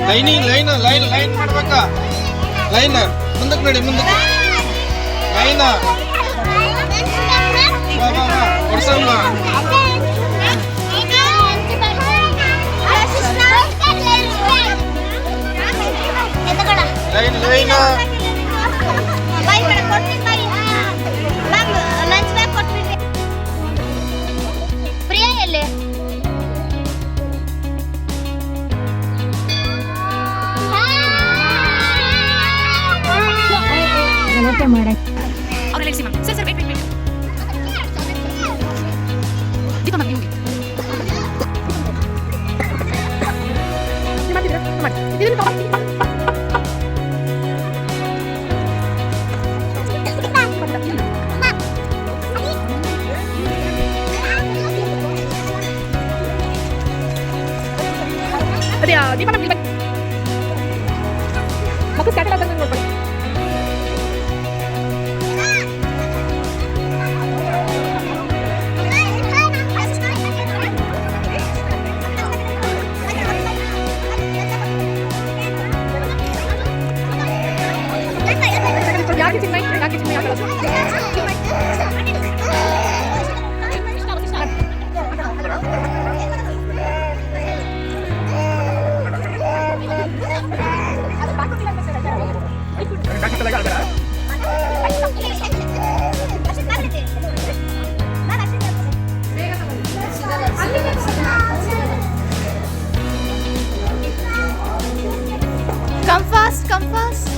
Line ಮಾಡ್ಬೇಕಾ line ಮುಂದಕ್ಕೆ ನಡಿ ಮುಂದಕ್ಕೆ ಲೈನ್ ಕೊಡ್ಸಮ್ಮ ಲೈನ್ ಪ್ರಿಯಾ ಎಲ್ಲಿ ಗಲಾಟೆ ಮಾಡಕ್ಕೆ ಅವ್ರಲ್ಲಿ ಸಿಮಾ ಸರ್ ವೇಟ್ ದೀಪ ಮ್ಯಾಮ್ ನೀವು ಮಾಡ್ತಿದ್ದೀರಾ ಮಾಡಿ ಇದನ್ನು ಅದೇ ದೀಪ ಮ್ಯಾಮ್ ಮಕ್ಕಳು ಸ್ಕ್ಯಾಟರ್ ಆದಂಗೆ ನೋಡ್ಕೊಳ್ಳಿ ಯಾಕೆ Chinmay Come fast, come fast.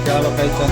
Kalau kaitan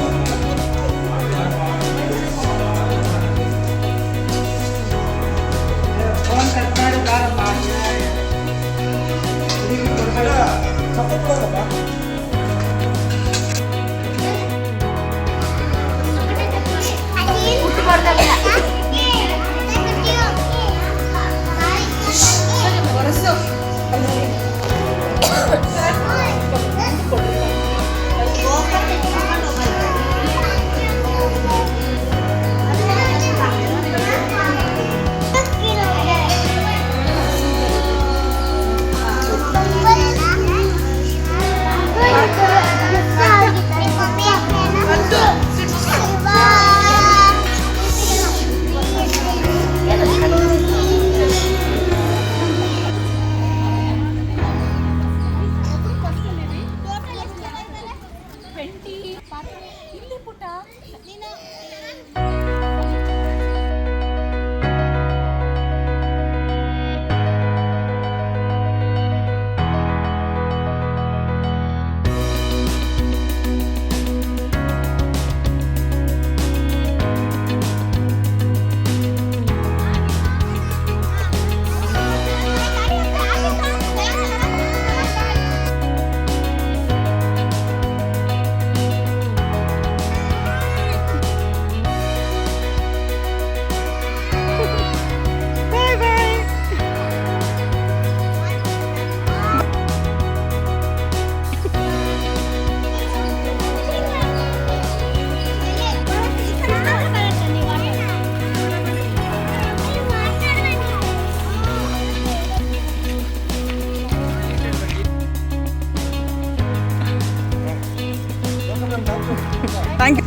thank you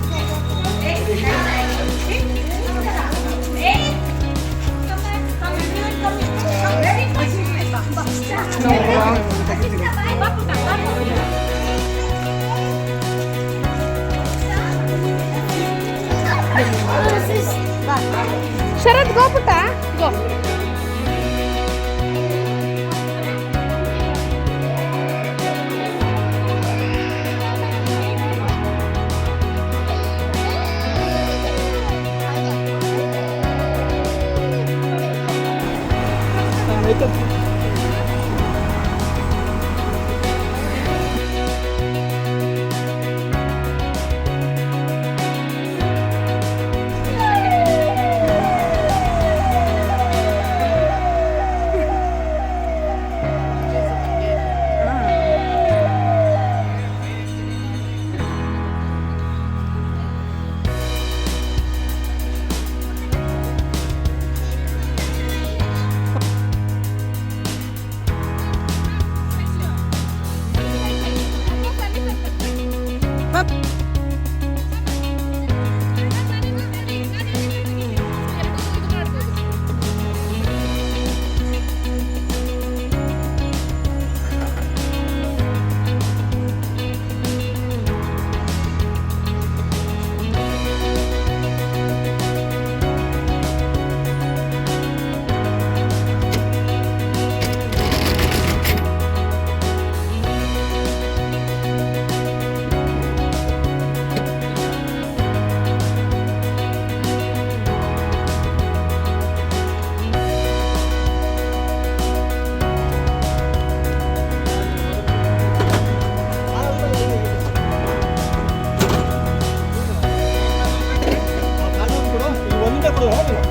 Sharath go ಪುಟ್ಟ ಗೋ ಒಂದೇ ಕೊಡು ಹೋಗಿಲ್ಲ.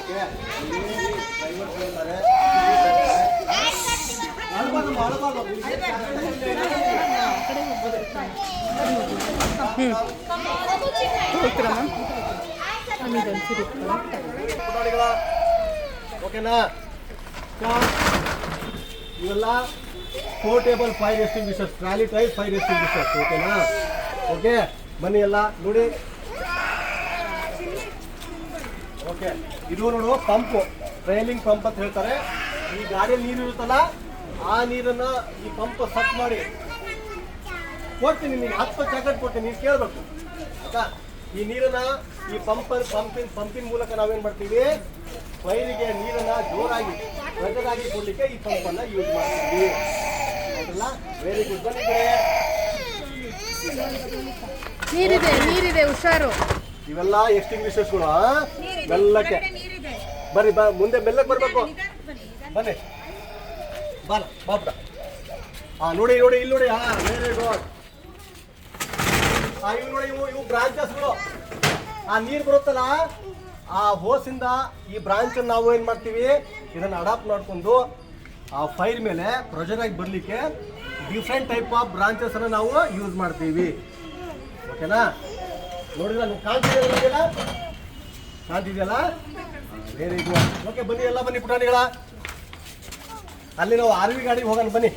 ಓಕೆ ಡ್ರೈವರ್ ಹೇಳ್ತಾರೆ ಅಳಬಾರ್ದು ಅಳಬಾರ್ದು ಓಕೆನಾ ಇವೆಲ್ಲ portable fire extinguishers trolley type fire extinguishers ಓಕೆನಾ ಓಕೆ ಬನ್ನಿ ಎಲ್ಲ ನೋಡಿ ಓಕೆ ಇದು ನೋಡು ಪಂಪು ಟ್ರೈಲಿಂಗ್ ಪಂಪ್ ಅಂತ ಹೇಳ್ತಾರೆ ಈ ಗಾಡಿಯಲ್ಲಿ ನೀರು ಇರುತ್ತಲ್ಲ ಆ ನೀರನ್ನ ಈ ಪಂಪ್ ಸಟ್ ಮಾಡಿ ಕೊಡ್ತೀನಿ ನೀನು 10 ಚಾಕ್ಲೇಟ್ ಕೊಡ್ತೀನಿ ನೀನು ಕೇಳಬೇಕು ಆಯ್ತಾ ಈ ನೀರನ್ನ ಈ ಪಂಪಿನ ಮೂಲಕ ನಾವೇನ್ ಮಾಡ್ತೀವಿ ಪೈರಿಗೆ ನೀರನ್ನ ಜೋರಾಗಿ ರಜದಾಗಿ ಕೊಡ್ಲಿಕ್ಕೆ ಈ ಪಂಪನ್ನ ಯೂಸ್ ಮಾಡ್ತೀವಿ ಹೌದಲ್ಲ ವೆರಿ ಗುಡ್ ಬಂದಿದ್ರೆ ನೀರಿದೆ ಹುಷಾರು. ಇವೆಲ್ಲ ಎಕ್ಸ್ಟಿಂಗ್ವಿಷರ್ಸ್ಗಳು ಮೆಲ್ಲಕ್ಕೆ ಬರ್ರಿ ಮುಂದೆ ಮೆಲ್ಲಕ್ಕೆ ಬರ್ಬೇಕು ಬನ್ನಿ ಬಾಲ ಬಾಪುಟ ನೋಡಿ ನೋಡಿ ಇಲ್ಲಿ ನೋಡಿ ವೆರಿ ಗುಡ್ ಇವು ನೋಡಿ ಇವು ಬ್ರಾಂಚಸ್ಗಳು ಆ ನೀರು ಬರುತ್ತಲ್ಲ ಆ ಹೋಸಿಂದ ಈ ಬ್ರಾಂಚ್ ನಾವು ಏನ್ ಮಾಡ್ತೀವಿ ಇದನ್ನ ಅಡಾಪ್ಟ್ ಮಾಡ್ಕೊಂಡು ಆ ಫೈರ್ ಮೇಲೆ ಪ್ರೆಷರ್ ಆಗಿ ಬರ್ಲಿಕ್ಕೆ ಡಿಫ್ರೆಂಟ್ ಟೈಪ್ ಆಫ್ ಬ್ರಾಂಚಸ್ ಅನ್ನ ನಾವು ಯೂಸ್ ಮಾಡ್ತೀವಿ ಓಕೆನಾ ನೋಡಿಲ್ಲ ನೀವು ಕಾಣ್ತಿದೆಯಲ್ಲ ವೆರಿ ಗುಡ್ ಓಕೆ ಬನ್ನಿ ಎಲ್ಲ ಬನ್ನಿ ಪುಟಾಣಿಗಳ ಅಲ್ಲಿ ನಾವು ಆರ್ವಿ ಗಾಡಿಗೆ ಹೋಗೋಣ ಬನ್ನಿ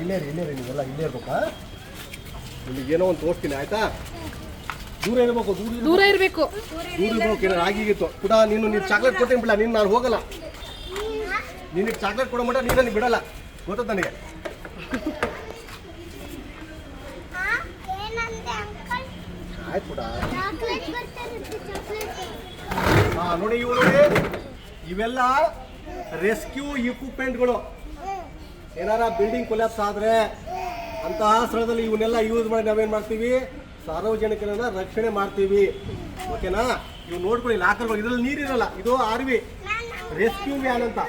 ಇಲ್ಲೇ ರೀ ನೀವೆಲ್ಲ ಇಲ್ಲೇ ಇರ್ಬೇಕಾ ನಿಮಗೆ ಏನೋ ಒಂದು ತೋರಿಸ್ತೀನಿ ಆಯ್ತಾ ದೂರ ಇರಬೇಕು ದೂರ ಇರಬೇಕು ಏನಾರು ಆಗಿತ್ತು ಪುಟ ನೀನು ಚಾಕ್ಲೇಟ್ ಕೊಡ್ತೀನಿ ಬಿಡ ನೀನು ನಾನು ಹೋಗಲ್ಲ ನಿನಗೆ ಚಾಕ್ಲೇಟ್ ಕೊಡೋ ಮಟ್ಟ ನೀನು ಬಿಡಲ್ಲ ಗೊತ್ತ ನನಗೆ ಆಯ್ತು ಪುಟ ನೋಡಿ ಇವು ನೋಡಿ ಇವೆಲ್ಲ ರೆಸ್ಕ್ಯೂ ಇಕ್ವಿಪ್ಮೆಂಟ್ಗಳು ಏನಾರ ಬಿಲ್ಡಿಂಗ್ ಕೊಲ್ಯಾಪ್ಸ್ ಆದ್ರೆ ಅಂತಹ ಸ್ಥಳದಲ್ಲಿ ಇವನ್ನೆಲ್ಲ ಯೂಸ್ ಮಾಡಿ ನಾವೇನ್ ಮಾಡ್ತೀವಿ ಸಾರ್ವಜನಿಕರನ್ನ ರಕ್ಷಣೆ ಮಾಡ್ತೀವಿ ಓಕೆನಾ ಇವು ನೋಡ್ಕೊಳ್ಳಿ ಲಾಕರ್ಗಳು ಇದ್ರಲ್ಲಿ ನೀರಿರಲ್ಲ ಇದು ಆರ್ವಿ ರೆಸ್ಕ್ಯೂ ವ್ಯಾನ್ ಅಂತ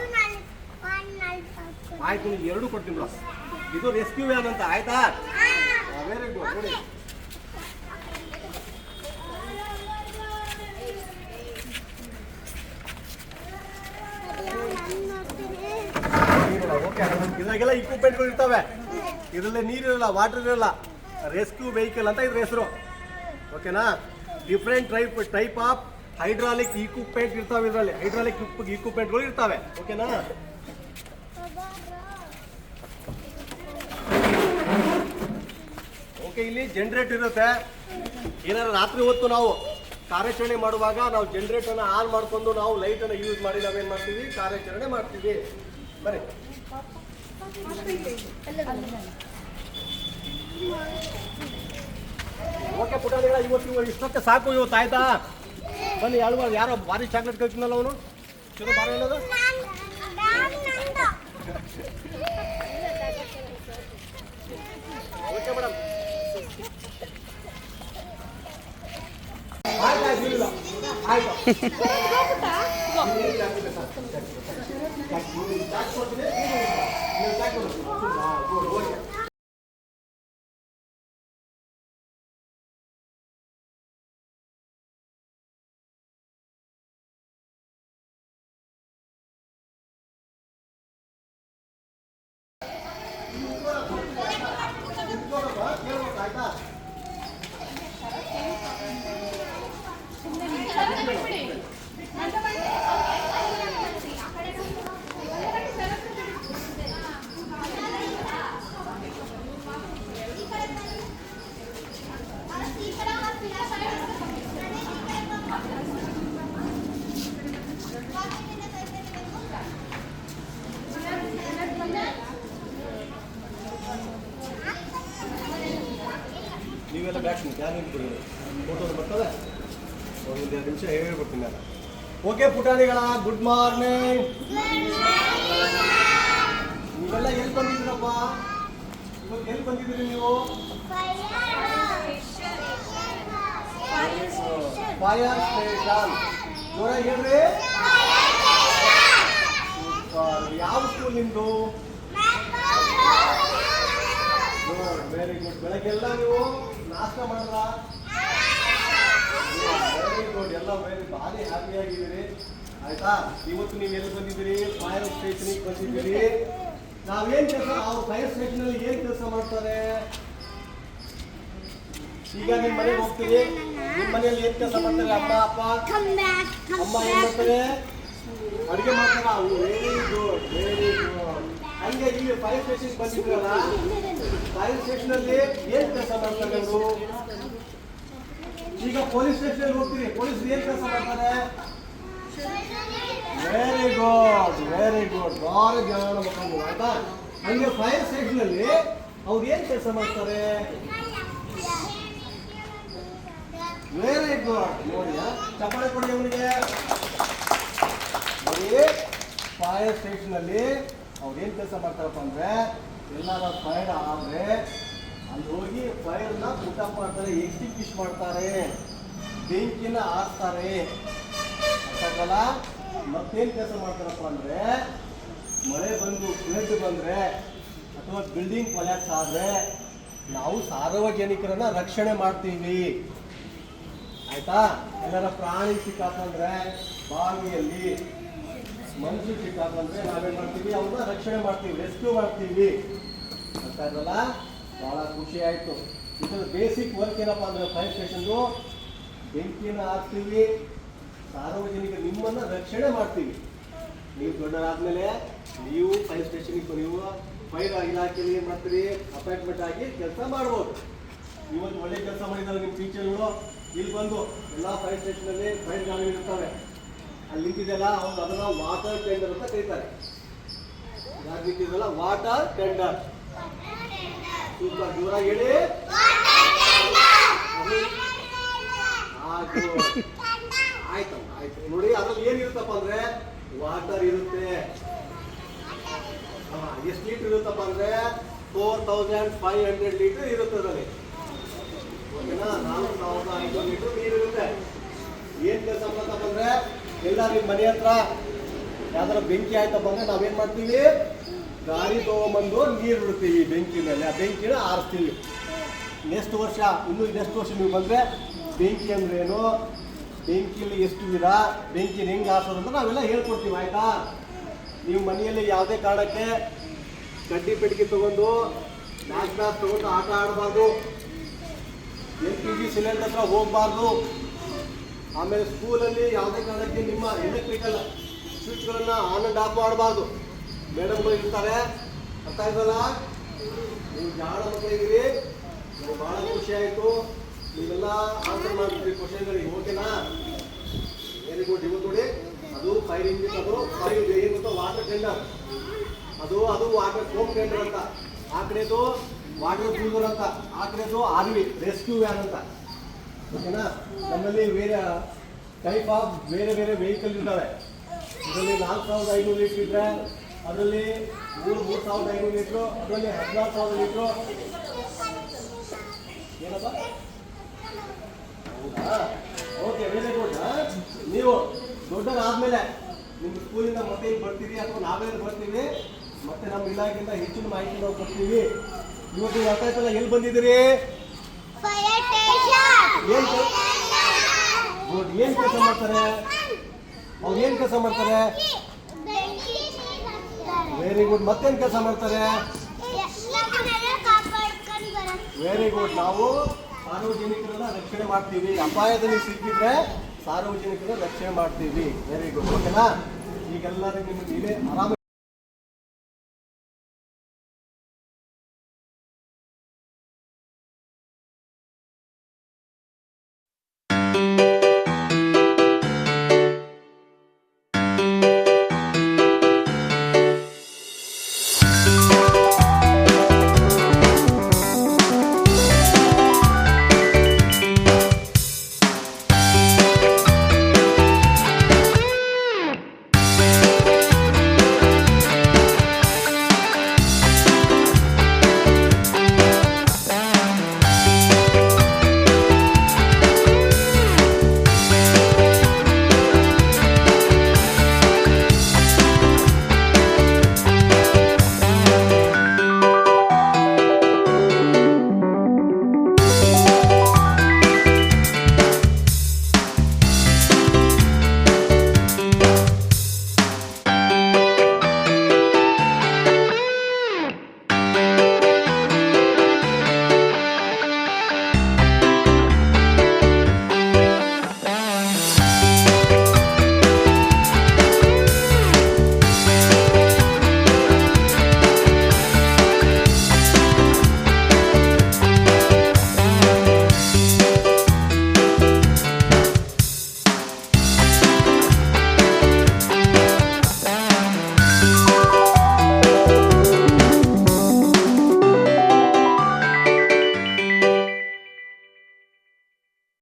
ಆಯ್ತು ನೀವು 2 ಕೊಡ್ತೀನಿ ಬಿಡ ಇದು ರೆಸ್ಕ್ಯೂ ವ್ಯಾನ್ ಅಂತ ಆಯ್ತಾ ವೆರಿ ಗುಡ್ ನೋಡಿ ಇದ್ರಾಗೆಲ್ಲ ಇಕ್ವಿಪ್ಮೆಂಟ್ಗಳು ಇರ್ತವೆ ಇದರಲ್ಲಿ ನೀರಿರಲ್ಲ ವಾಟರ್ ಇರಲ್ಲ ರೆಸ್ಕ್ಯೂ ವೆಹಿಕಲ್ ಅಂತ ಇದ್ರ ಹೆಸರು ಓಕೆನಾ different type of hydraulic equipment ಇರ್ತಾವೆ ಇದರಲ್ಲಿ ಹೈಡ್ರಾಲಿಕ್ ಇಕ್ವಿಪ್ಮೆಂಟ್ಗಳು ಇರ್ತವೆ ಓಕೆನಾ ಓಕೆ ಇಲ್ಲಿ ಜನರೇಟರ್ ಇರುತ್ತೆ ಏನಾದ್ರು ರಾತ್ರಿ ಹೊತ್ತು ನಾವು ಕಾರ್ಯಾಚರಣೆ ಮಾಡುವಾಗ ನಾವು ಜನರೇಟರ್ನ ಆನ್ ಮಾಡ್ಕೊಂಡು ನಾವು ಲೈಟನ್ನು ಯೂಸ್ ಮಾಡಿ ನಾವೇನು ಮಾಡ್ತೀವಿ ಕಾರ್ಯಾಚರಣೆ ಮಾಡ್ತೀವಿ ಬನ್ನಿ ಓಕೆ ಪುಟಾಣಿಗಳ ಇವತ್ತು ಇಷ್ಟಕ್ಕೆ ಸಾಕು ಇವತ್ತು ಆಯ್ತಾ ಬನ್ನಿ ಯಾರೋ ಭಾರಿ ಚಾಕ್ಲೇಟ್ ಕಳ್ತಿನಲ್ಲ ಅವನು ಚಲೋ ಬಾರ ಹೇಳೋದು ಓಕೆ ಮೇಡಮ್ ಆಯ್ತು ನೀವೆಲ್ಲ ಬ್ಯಾಕ್ ಫೋಟೋ ಬರ್ತದೆ ಒಂದು 2 ನಿಮಿಷ ಹೇಳ್ಬಿಡ್ತೀನಿ ನಾನು ಓಕೆ ಪುಟಾಣಿಗಳ ಗುಡ್ ಮಾರ್ನಿಂಗ್ ನೀವೆಲ್ಲ ಎಲ್ಲಿ ಬಂದಿದ್ದೀರಪ್ಪ ಇವತ್ತು ಎಲ್ಲಿ ಬಂದಿದ್ದೀರಿ ನೀವು ಫೈರ್ ಸ್ಟೇಷನ್ ಜೋರಾಗಿ ಹೇಳ್ರಿ ಯಾವ ಸ್ಕೂಲ್ ನಿಮ್ದು ವೆರಿ ಗುಡ್. ಬೆಳಗ್ಗೆಲ್ಲ ನೀವು ನಾಷ್ಟ ಮಾಡಿದ್ರ? Very good. ಎಲ್ಲ ಭಾರಿ ಹ್ಯಾಪಿ ಆಗಿದ್ದೀರಿ. ಆಯ್ತಾ? ಇವತ್ತು ನೀವು ಎಲ್ಲಿ ಬಂದಿದ್ದೀರಿ? ಫೈರ್ ಸ್ಟೇಷನ್ಗೆ ಬಂದಿದ್ದೀರಿ. ನಾವೇನ್ ಕೆಲಸ, ಅವ್ರು ಫೈರ್ ಸ್ಟೇಷನ್ ಅಲ್ಲಿ ಏನ್ ಕೆಲಸ ಮಾಡ್ತಾರೆ? ಈಗ ನಿಮ್ಮ ಮನೆಗೆ ಹೋಗ್ತೀವಿ, ನಿಮ್ಮ ಮನೆಯಲ್ಲಿ ಏನ್ ಕೆಲಸ ಮಾಡ್ತಾರೆ? ಅಮ್ಮ ಅಪ್ಪ ಅಮ್ಮ ಏನ್ ಮಾಡ್ತಾರೆ? ಅಡುಗೆ ಮಾಡ್ತಾರ? Very good, very good. ಹಂಗೆ ಈಗ ಫೈರ್ ಸ್ಟೇಷನ್ ಬಂದಿದ್ರಲ್ಲ, ಫೈರ್ ಸ್ಟೇಷನ್ ಅಲ್ಲಿ ಏನ್ ಕೆಲಸ ಮಾಡ್ತಾರೆ ಅವರು? ಈಗ ಪೊಲೀಸ್ ಸ್ಟೇಷನ್ ಹೋಗ್ತೀರಿ, ಪೊಲೀಸ್ ಏನ್ ಕೆಲಸ ಮಾಡ್ತಾರೆ? Very good, very good. ಭಾರಿ ಜ್ಞಾನ ಮಕ್ಕಳು. ಆಯ್ತಾ? ಹಂಗೆ ಫೈರ್ ಸ್ಟೇಷನ್ ಅಲ್ಲಿ ಅವ್ರು ಏನ್ ಕೆಲಸ ಮಾಡ್ತಾರೆ? Very good. ನೋಡಿ, ಚಪ್ಪಾಳೆ ಕೊಡಿ ಅವನಿಗೆ. ನೋಡಿ, ಫೈರ್ ಸ್ಟೇಷನ್ ಅಲ್ಲಿ ಅವ್ರು ಏನ್ ಕೆಲಸ ಮಾಡ್ತಾರಪ್ಪ ಅಂದ್ರೆ, ಎಲ್ಲಾರ ಫೈರ್ ಆದ್ರೆ ಅಲ್ಲಿ ಹೋಗಿ ಫೈರ್ನ ಊಟ ಮಾಡ್ತಾರೆ, ಎಕ್ಸ್ಟಿಂಗ್ವಿಷ್ ಮಾಡ್ತಾರೆ, ಬೆಂಕಿನ ಆರಿಸ್ತಾರೆ. ಅರ್ಥಾಗಲ್ಲ? ಮತ್ತೇನ್ ಕೆಲಸ ಮಾಡ್ತಾರಪ್ಪ ಅಂದ್ರೆ, ಮಳೆ ಬಂದು ಫ್ಲಡ್ ಬಂದ್ರೆ ಅಥವಾ ಬಿಲ್ಡಿಂಗ್ ಕೊಲ್ಯಾಪ್ಸ್ ಆದ್ರೆ ನಾವು ಸಾರ್ವಜನಿಕರನ್ನ ರಕ್ಷಣೆ ಮಾಡ್ತೀವಿ. ಆಯ್ತಾ? ಎಲ್ಲರ ಪ್ರಾಣಿ ಸಿಕ್ಕಾಕಂದ್ರೆ, ಬಾವಿಯಲ್ಲಿ ಮನುಷ್ಯ ಸಿಕ್ಕಾಕಂದ್ರೆ ನಾವೇನ್ ಮಾಡ್ತೀವಿ? ಅವ್ರನ್ನ ರಕ್ಷಣೆ ಮಾಡ್ತೀವಿ, ರೆಸ್ಕ್ಯೂ ಮಾಡ್ತೀವಿ. ಅಂತ ಇರಲ್ಲ, ಬಹಳ ಖುಷಿ ಆಯ್ತು. ಇದರ ಬೇಸಿಕ್ ವರ್ಕ್ ಏನಪ್ಪ ಅಂದ್ರೆ, ಫೈರ್ ಸ್ಟೇಷನ್ದು ಬೆಂಕಿನ ಹಾಕ್ತೀವಿ, ಸಾರ್ವಜನಿಕ ನಿಮ್ಮನ್ನ ರಕ್ಷಣೆ ಮಾಡ್ತೀವಿ. ನೀವು ದೊಡ್ಡರಾದ್ಮೇಲೆ ನೀವು ಫೈರ್ ಸ್ಟೇಷನ್ಗೆ ನೀವು ಫೈರ್ ಇಲಾಖೆಯಲ್ಲಿ ಏನ್ ಮಾಡ್ತೀರಿ? ಅಪಾಯಿಂಟ್ಮೆಂಟ್ ಆಗಿ ಕೆಲಸ ಮಾಡ್ಬೋದು. ಇವತ್ತು ಒಳ್ಳೆ ಕೆಲಸ ಮಾಡಿದ್ದಾರೆ ನಿಮ್ಮ ಟೀಚರ್ಗಳು. ಇಲ್ಲಿ ಬಂದು ಎಲ್ಲ ಫೈರ್ ಸ್ಟೇಷನ್ ಅಲ್ಲಿ ಫೈರ್ ಗಾಡಿಗಳು ಇರ್ತವೆ, ಅಲ್ಲಿ ನಿಂತಿದೆಲ್ಲ ಅವ್ರು ಅದನ್ನ ವಾಟರ್ ಟೆಂಡರ್ ಅಂತ ಕರೀತಾರೆ. ಯಾರು ನಿಂತಿದೆಲ್ಲ ವಾಟರ್ ಟೆಂಡರ್. ಸ್ವಲ್ಪ ದೂರ ಹೇಳಿ. ಆಯ್ತು ಆಯ್ತು. ನೋಡಿ, ಅದ್ರಲ್ಲಿ ಏನಿರುತ್ತಪ್ಪ ಅಂದ್ರೆ ವಾಟರ್ ಇರುತ್ತೆ. ಎಷ್ಟು ಲೀಟರ್ ಇರುತ್ತಪ್ಪ ಅಂದ್ರೆ 4500 ಲೀಟರ್ ಇರುತ್ತೆ ಅದರಲ್ಲಿ. ಓಕೆನಾ? 4500 ಲೀಟರ್ ನೀರು ಇರುತ್ತೆ. ಏನ್ ಕೆಲಸ ಮಾಡತ್ತಪ್ಪ ಅಂದ್ರೆ, ಎಲ್ಲ ನಿಮ್ಮ ಮನೆ ಹತ್ರ ಯಾವ್ದಾರ ಬೆಂಕಿ ಆಯ್ತಪ್ಪ ಅಂದ್ರೆ ನಾವೇನ್ ಮಾಡ್ತೀವಿ? ಗಾಡಿ ತಗೊಂಬಂದು ನೀರು ಬಿಡ್ತೀವಿ ಬೆಂಕಿ ಮೇಲೆ, ಆ ಬೆಂಕಿನ ಆರಿಸ್ತೀವಿ. ನೆಕ್ಸ್ಟ್ ವರ್ಷ ನೀವು ಬಂದ್ರೆ ಬೆಂಕಿ ಅಂದ್ರೆ ಏನು, ಬೆಂಕಿಯಲ್ಲಿ ಎಷ್ಟು ವಿಧ, ಬೆಂಕಿನ ಹೆಂಗೆ ಆರಿಸೋದು ಅಂತ ನಾವೆಲ್ಲ ಹೇಳ್ಕೊಡ್ತೀವಿ. ಆಯ್ತಾ? ನೀವು ಮನೆಯಲ್ಲಿ ಯಾವುದೇ ಕಾರಣಕ್ಕೆ ಕಡ್ಡಿ ಪೆಟ್ಟಿಗೆ ತಗೊಂಡು ಮ್ಯಾಚ್ ತಗೊಂಡು ಆಟ ಆಡಬಾರ್ದು. LPG ಸಿಲಿಂಡರ್ ಹತ್ರ ಹೋಗಬಾರ್ದು. ಆಮೇಲೆ ಸ್ಕೂಲಲ್ಲಿ ಯಾವುದೇ ಕಾರಣಕ್ಕೆ ನಿಮ್ಮ ಎಲೆಕ್ಟ್ರಿಕಲ್ ಸ್ವಿಚ್ಗಳನ್ನ ಆನ್ ಅಂಡ್ ಆಫ್ ಮಾಡಬಾರ್ದು. ಮೇಡಮ್ಗಳು ಇರ್ತಾರೆ. ಅರ್ಥ ಆಯ್ತಲ್ಲ? ನೀವು ಜಾಣ ಮಕ್ಕಳಿದ್ದೀರಿ. ನನಗೆ ಬಹಳ ಖುಷಿ ಆಯಿತು. ನೀವೆಲ್ಲ ಆನ್ಸರ್ ಮಾಡ್ತೀರಿ ಕ್ವಶನ್ಗಳಿಗೆ. ಓಕೆನಾ? Very good. ಇವತ್ತು ನೋಡಿ, ಅದು ಫೈರ್ ಇಂಜಿನ್, ಅದು ಫೈರ್ ಏನು ಗೊತ್ತಾ? Water tender. ಅದು ವಾಟರ್ ಹೋಮ್ ಟೆಂಡರ್ ಅಂತ. ಆ ಕಡೆದು ವಾಟರ್ ಕ್ರೂಸರ್ ಅಂತ, ಆ ಕಡೆದು RV ರೆಸ್ಕ್ಯೂ ವ್ಯಾನ್ ಅಂತ. ಓಕೆನಾ? ನಮ್ಮಲ್ಲಿ ಟೈಪ್ ಆಫ್ ಬೇರೆ ವೆಹಿಕಲ್ ಇದ್ದಾವೆ. ಇದರಲ್ಲಿ 4500 ಲೀಟ್ರ್ ಇದ್ರೆ, ಅದರಲ್ಲಿ 3500 ಲೀಟ್ರು, ಅದರಲ್ಲಿ 14000 ಲೀಟ್ರು. ಏನಪ್ಪ? ಹೌದಾ? Okay, very good. ನೀವು ದೊಡ್ಡರಾದ್ಮೇಲೆ ನಿಮ್ಮ ಸ್ಕೂಲಿಂದ ಮತ್ತೆ ಇಲ್ಲಿ ಬರ್ತೀವಿ ಅಥವಾ ನಾವೇ ಬರ್ತೀವಿ, ಮತ್ತೆ ನಮ್ಮ ಇಲಾಖೆಯಿಂದ ಹೆಚ್ಚಿನ ಮಾಹಿತಿ ನಾವು ಕೊಡ್ತೀವಿ. ಇವತ್ತು ಅರ್ಥ ಆಯ್ತಲ್ಲ? ಎಲ್ಲಿ ಬಂದಿದ್ದೀರಿ? ಏನ್ ಕೆಲಸ ಮಾಡ್ತಾರೆ ಅವ್ರು? ಏನ್ ಕೆಲಸ ಮಾಡ್ತಾರೆ? Very good. ಮತ್ತೇನ್ ಕೆಲಸ ಮಾಡ್ತಾರೆ? Very good. ನಾವು ಸಾರ್ವಜನಿಕರನ್ನ ರಕ್ಷಣೆ ಮಾಡ್ತೀವಿ. ಅಪಾಯದಲ್ಲಿ ಸಿಕ್ಕಿದ್ರೆ ಸಾರ್ವಜನಿಕರನ್ನ ರಕ್ಷಣೆ ಮಾಡ್ತೀವಿ. Very good. ಓಕೆನಾ? ಈಗೆಲ್ಲರೂ ನಿಮಗೆ ಆರಾಮ